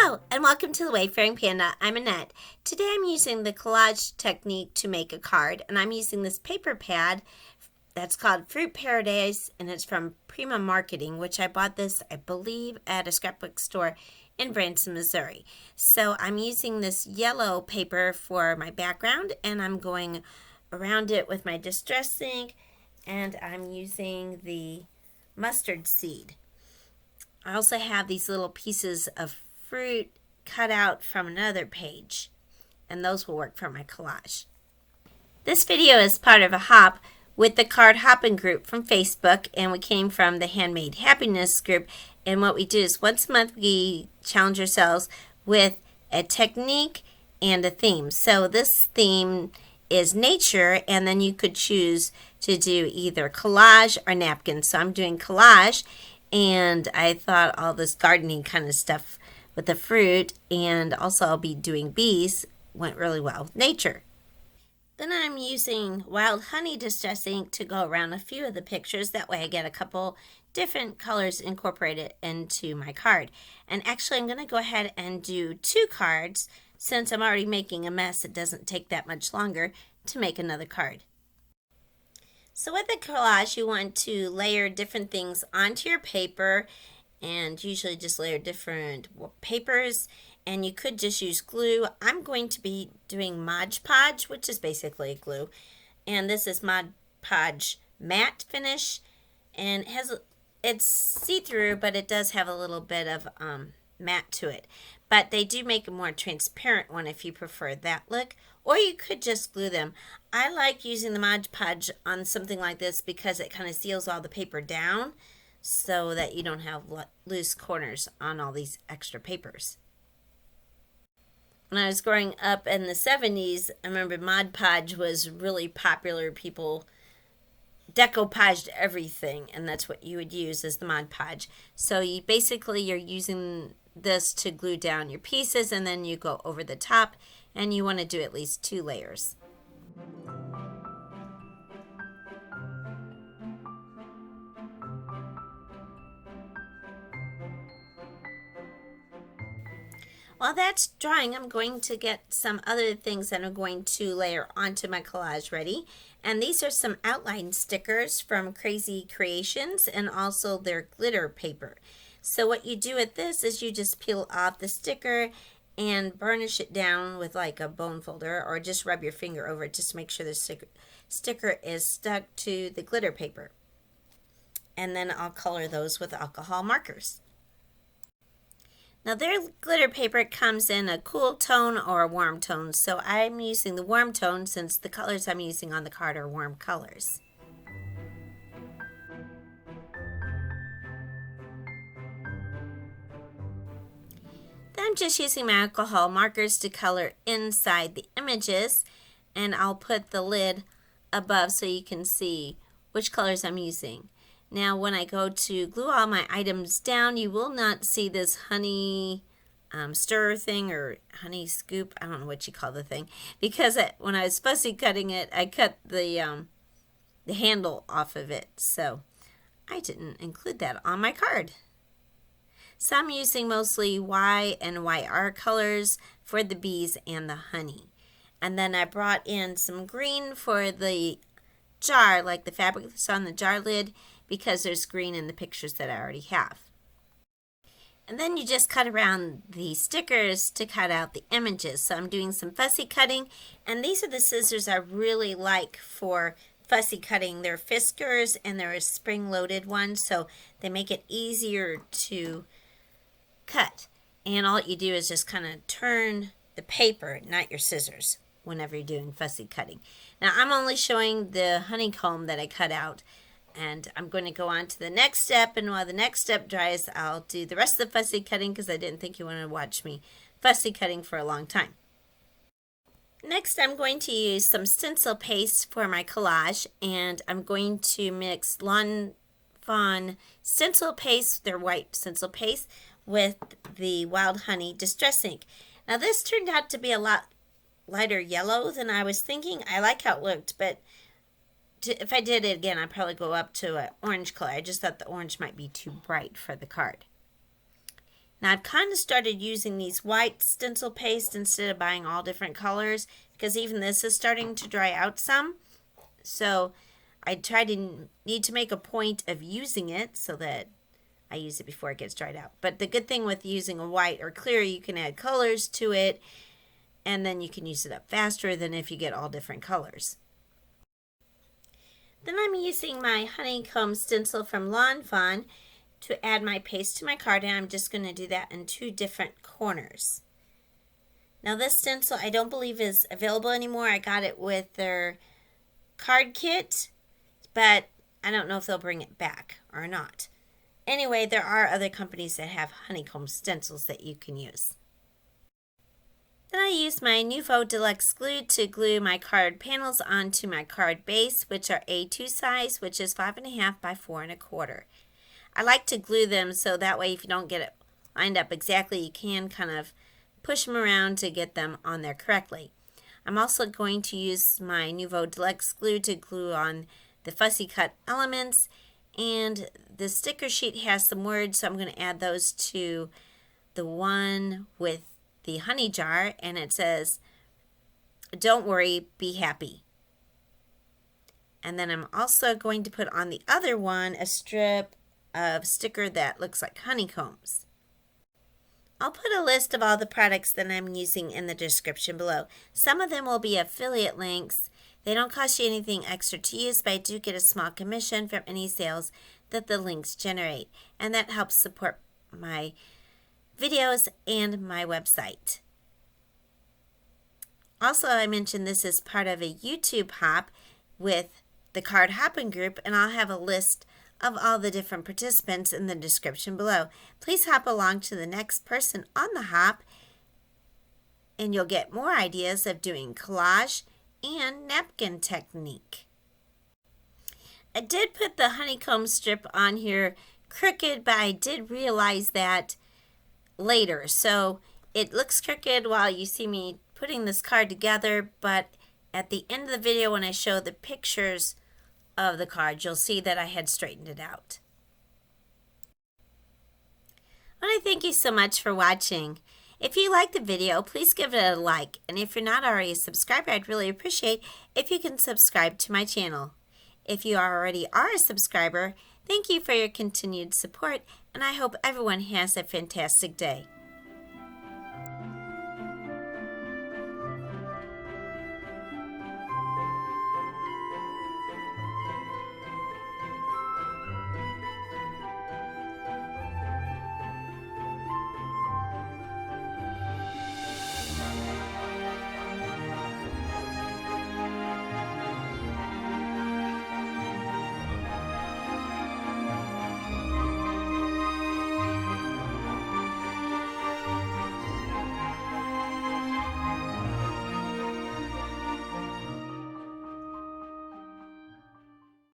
Hello and welcome to the Wayfaring Panda. I'm Annette. Today I'm using the collage technique to make a card, and I'm using this paper pad that's called Fruit Paradise, and it's from Prima Marketing, which I bought this, I believe, at a scrapbook store in Branson, Missouri. So I'm using this yellow paper for my background, and I'm going around it with my Distress ink, and I'm using the mustard seed. I also have these little pieces of fruit cut out from another page, and those will work for my collage. This video is part of a hop with the card hopping group from Facebook, and we came from the Handmade Happiness group. And what we do is once a month we challenge ourselves with a technique and a theme. So this theme is nature, and then you could choose to do either collage or napkins. So I'm doing collage, and I thought all this gardening kind of stuff with the fruit, and also I'll be doing bees, went really well with nature. Then I'm using Wild Honey Distress ink to go around a few of the pictures. That way I get a couple different colors incorporated into my card. And actually I'm going to go ahead and do 2 cards. Since I'm already making a mess, it doesn't take that much longer to make another card. So with the collage, you want to layer different things onto your paper, and usually just layer different papers, and you could just use glue. I'm going to be doing Mod Podge, which is basically glue, and this is Mod Podge Matte finish, and it's see-through, but it does have a little bit of matte to it. But they do make a more transparent one if you prefer that look, or you could just glue them. I like using the Mod Podge on something like this because it kind of seals all the paper down so that you don't have loose corners on all these extra papers. When I was growing up in the 70s, I remember Mod Podge was really popular. People decoupaged everything, and that's what you would use as the Mod Podge. So you're using this to glue down your pieces, and then you go over the top, and you want to do at least 2 layers. While that's drying, I'm going to get some other things that I'm going to layer onto my collage ready. And these are some outline stickers from Crazy Creations, and also their glitter paper. So what you do with this is you just peel off the sticker and burnish it down with like a bone folder, or just rub your finger over it just to make sure the sticker is stuck to the glitter paper. And then I'll color those with alcohol markers. Now their glitter paper comes in a cool tone or a warm tone, so I'm using the warm tone since the colors I'm using on the card are warm colors. Then I'm just using my alcohol markers to color inside the images, and I'll put the lid above so you can see which colors I'm using. Now when I go to glue all my items down, you will not see this honey stir thing or honey scoop. I don't know what you call the thing, because when I was fussy cutting it, I cut the handle off of it, so I didn't include that on my card. So I'm using mostly Y and YR colors for the bees and the honey. And then I brought in some green for the jar, like the fabric that's on the jar lid, because there's green in the pictures that I already have. And then you just cut around the stickers to cut out the images. So I'm doing some fussy cutting, and these are the scissors I really like for fussy cutting. They're Fiskars, and they're a spring-loaded one, so they make it easier to cut. And all you do is just kind of turn the paper, not your scissors, whenever you're doing fussy cutting. Now I'm only showing the honeycomb that I cut out, and I'm going to go on to the next step, and while the next step dries, I'll do the rest of the fussy cutting because I didn't think you wanted to watch me fussy cutting for a long time. Next, I'm going to use some stencil paste for my collage, and I'm going to mix Fawn stencil paste, their white stencil paste, with the Wild Honey Distress ink. Now this turned out to be a lot lighter yellow than I was thinking. I like how it looked, but if I did it again, I'd probably go up to an orange color. I just thought the orange might be too bright for the card. Now I've kind of started using these white stencil paste instead of buying all different colors, because even this is starting to dry out some. So I need to make a point of using it so that I use it before it gets dried out. But the good thing with using a white or clear, you can add colors to it, and then you can use it up faster than if you get all different colors. Then I'm using my Honeycomb stencil from Fawn to add my paste to my card, and I'm just going to do that in 2 different corners. Now this stencil I don't believe is available anymore. I got it with their card kit, but I don't know if they'll bring it back or not. Anyway, there are other companies that have honeycomb stencils that you can use. Then I use my Nuvo Deluxe glue to glue my card panels onto my card base, which are A2 size, which is 5.5 by 4.25. I like to glue them so that way if you don't get it lined up exactly, you can kind of push them around to get them on there correctly. I'm also going to use my Nuvo Deluxe glue to glue on the fussy cut elements, and the sticker sheet has some words, so I'm going to add those to the one with the honey jar, and it says, "Don't worry, be happy." And then I'm also going to put on the other one a strip of sticker that looks like honeycombs. I'll put a list of all the products that I'm using in the description below. Some of them will be affiliate links. They don't cost you anything extra to use, but I do get a small commission from any sales that the links generate, and that helps support my videos and my website. Also, I mentioned this is part of a YouTube hop with the Card Hopping group, and I'll have a list of all the different participants in the description below. Please hop along to the next person on the hop, and you'll get more ideas of doing collage and napkin technique. I did put the honeycomb strip on here crooked, but I did realize that later. So it looks crooked while you see me putting this card together, but at the end of the video when I show the pictures of the card, you'll see that I had straightened it out. Well, I thank you so much for watching. If you liked the video, please give it a like, and if you're not already a subscriber, I'd really appreciate if you can subscribe to my channel. If you already are a subscriber, thank you for your continued support, and I hope everyone has a fantastic day.